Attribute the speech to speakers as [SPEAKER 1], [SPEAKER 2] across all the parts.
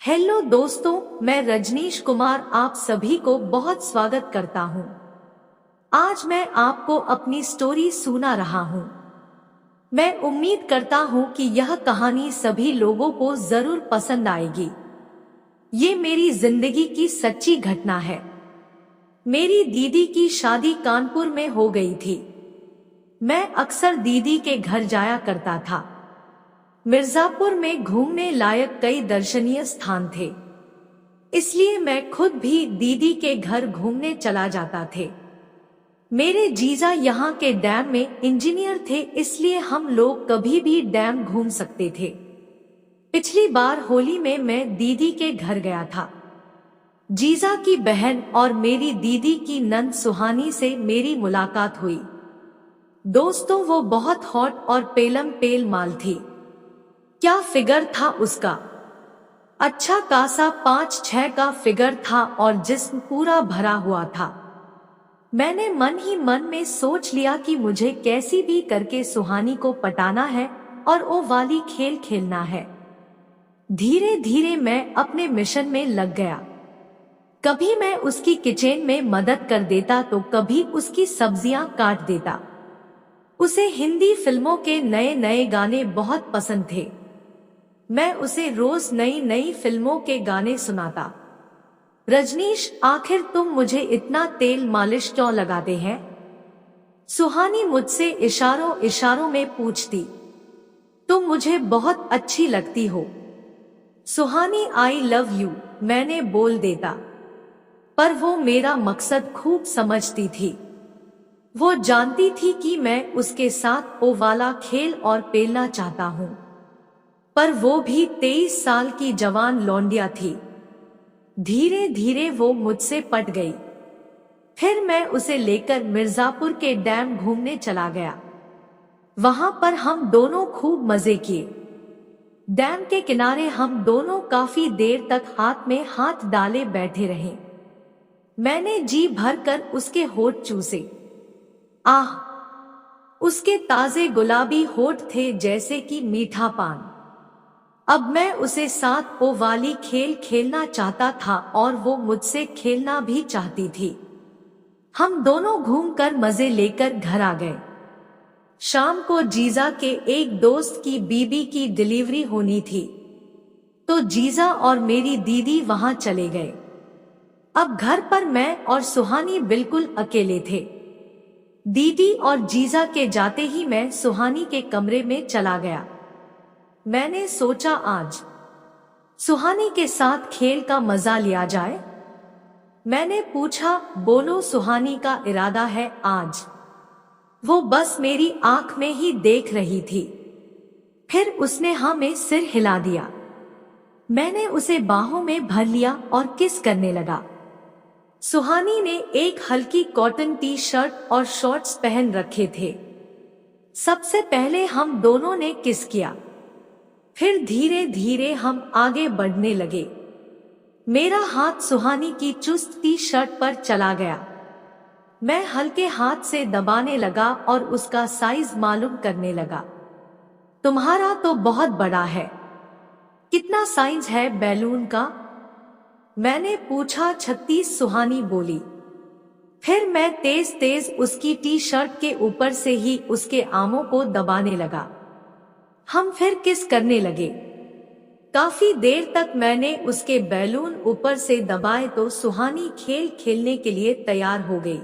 [SPEAKER 1] Hello दोस्तों, मैं रजनीश कुमार आप सभी को बहुत स्वागत करता हूं। आज मैं आपको अपनी स्टोरी सुना रहा हूं। मैं उम्मीद करता हूं कि यह कहानी सभी लोगों को जरूर पसंद आएगी। ये मेरी जिंदगी की सच्ची घटना है। मेरी दीदी की शादी कानपुर में हो गई थी। मैं अक्सर दीदी के घर जाया करता था। मिर्जापुर में घूमने लायक कई दर्शनीय स्थान थे, इसलिए मैं खुद भी दीदी के घर घूमने चला जाता थे। मेरे जीजा यहाँ के डैम में इंजीनियर थे, इसलिए हम लोग कभी भी डैम घूम सकते थे। पिछली बार होली में मैं दीदी के घर गया था। जीजा की बहन और मेरी दीदी की नंद सुहानी से मेरी मुलाकात हुई। दोस्तों, वो बहुत हॉट और पेलम पेल माल थी। क्या फिगर था उसका! अच्छा खासा 5'6" का फिगर था और जिस्म पूरा भरा हुआ था। मैंने मन ही मन में सोच लिया कि मुझे कैसी भी करके सुहानी को पटाना है और वो वाली खेल खेलना है। धीरे धीरे मैं अपने मिशन में लग गया। कभी मैं उसकी किचन में मदद कर देता तो कभी उसकी सब्जियां काट देता। उसे हिंदी फिल्मों के नए नए गाने बहुत पसंद थे। मैं उसे रोज नई नई फिल्मों के गाने सुनाता। रजनीश, आखिर तुम मुझे इतना तेल मालिश क्यों लगाते हैं? सुहानी मुझसे इशारों इशारों में पूछती। तुम मुझे बहुत अच्छी लगती हो सुहानी, आई लव यू, मैंने बोल देता। पर वो मेरा मकसद खूब समझती थी। वो जानती थी कि मैं उसके साथ वो वाला खेल और पेलना चाहता हूँ। पर वो भी 23 साल की जवान लौंडिया थी। धीरे धीरे वो मुझसे पट गई। फिर मैं उसे लेकर मिर्जापुर के डैम घूमने चला गया। वहां पर हम दोनों खूब मजे किए। डैम के किनारे हम दोनों काफी देर तक हाथ में हाथ डाले बैठे रहे। मैंने जी भरकर उसके होठ चूसे। आह, उसके ताजे गुलाबी होठ थे जैसे कि मीठा पान। अब मैं उसे साथ वो वाली खेल खेलना चाहता था और वो मुझसे खेलना भी चाहती थी। हम दोनों घूमकर मजे लेकर घर आ गए। शाम को जीजा के एक दोस्त की बीबी की डिलीवरी होनी थी, तो जीजा और मेरी दीदी वहां चले गए। अब घर पर मैं और सुहानी बिल्कुल अकेले थे। दीदी और जीजा के जाते ही मैं सुहानी के कमरे में चला गया। मैंने सोचा आज सुहानी के साथ खेल का मजा लिया जाए। मैंने पूछा, बोलो सुहानी का इरादा है आज? वो बस मेरी आंख में ही देख रही थी। फिर उसने हाँ में सिर हिला दिया। मैंने उसे बाहों में भर लिया और किस करने लगा। सुहानी ने एक हल्की कॉटन टी शर्ट और शॉर्ट्स पहन रखे थे। सबसे पहले हम दोनों ने किस किया। फिर धीरे धीरे हम आगे बढ़ने लगे। मेरा हाथ सुहानी की चुस्त टी शर्ट पर चला गया। मैं हल्के हाथ से दबाने लगा और उसका साइज मालूम करने लगा। तुम्हारा तो बहुत बड़ा है, कितना साइज है बैलून का? मैंने पूछा। 36, सुहानी बोली। फिर मैं तेज तेज उसकी टी शर्ट के ऊपर से ही उसके आमों को दबाने लगा। हम फिर किस करने लगे। काफी देर तक मैंने उसके बैलून ऊपर से दबाए तो सुहानी खेल खेलने के लिए तैयार हो गई।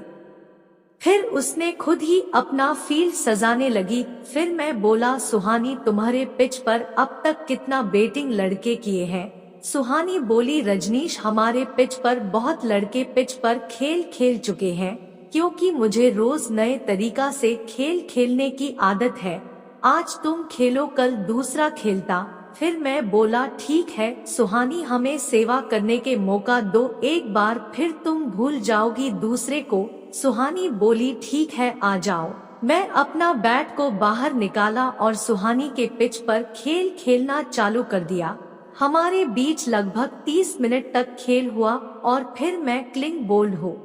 [SPEAKER 1] फिर उसने खुद ही अपना फील्ड सजाने लगी। फिर मैं बोला, सुहानी तुम्हारे पिच पर अब तक कितना बेटिंग लड़के किए हैं? सुहानी बोली, रजनीश हमारे पिच पर बहुत लड़के पिच पर खेल खेल चुके हैं, क्योंकि मुझे रोज नए तरीका से खेल खेलने की आदत है। आज तुम खेलो, कल दूसरा खेलता। फिर मैं बोला, ठीक है सुहानी, हमें सेवा करने के मौका दो, एक बार फिर तुम भूल जाओगी दूसरे को। सुहानी बोली, ठीक है आ जाओ। मैं अपना बैट को बाहर निकाला और सुहानी के पिच पर खेल खेलना चालू कर दिया। हमारे बीच लगभग 30 मिनट तक खेल हुआ और फिर मैं क्लिंग बोल्ड हो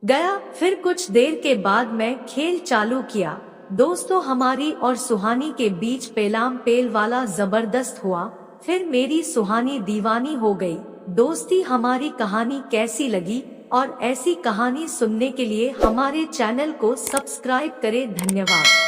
[SPEAKER 1] गया। फिर कुछ देर के बाद मैं खेल चालू किया। दोस्तों, हमारी और सुहानी के बीच पेलाम पेल वाला जबरदस्त हुआ। फिर मेरी सुहानी दीवानी हो गई। दोस्ती हमारी कहानी कैसी लगी और ऐसी कहानी सुनने के लिए हमारे चैनल को सब्सक्राइब करें। धन्यवाद।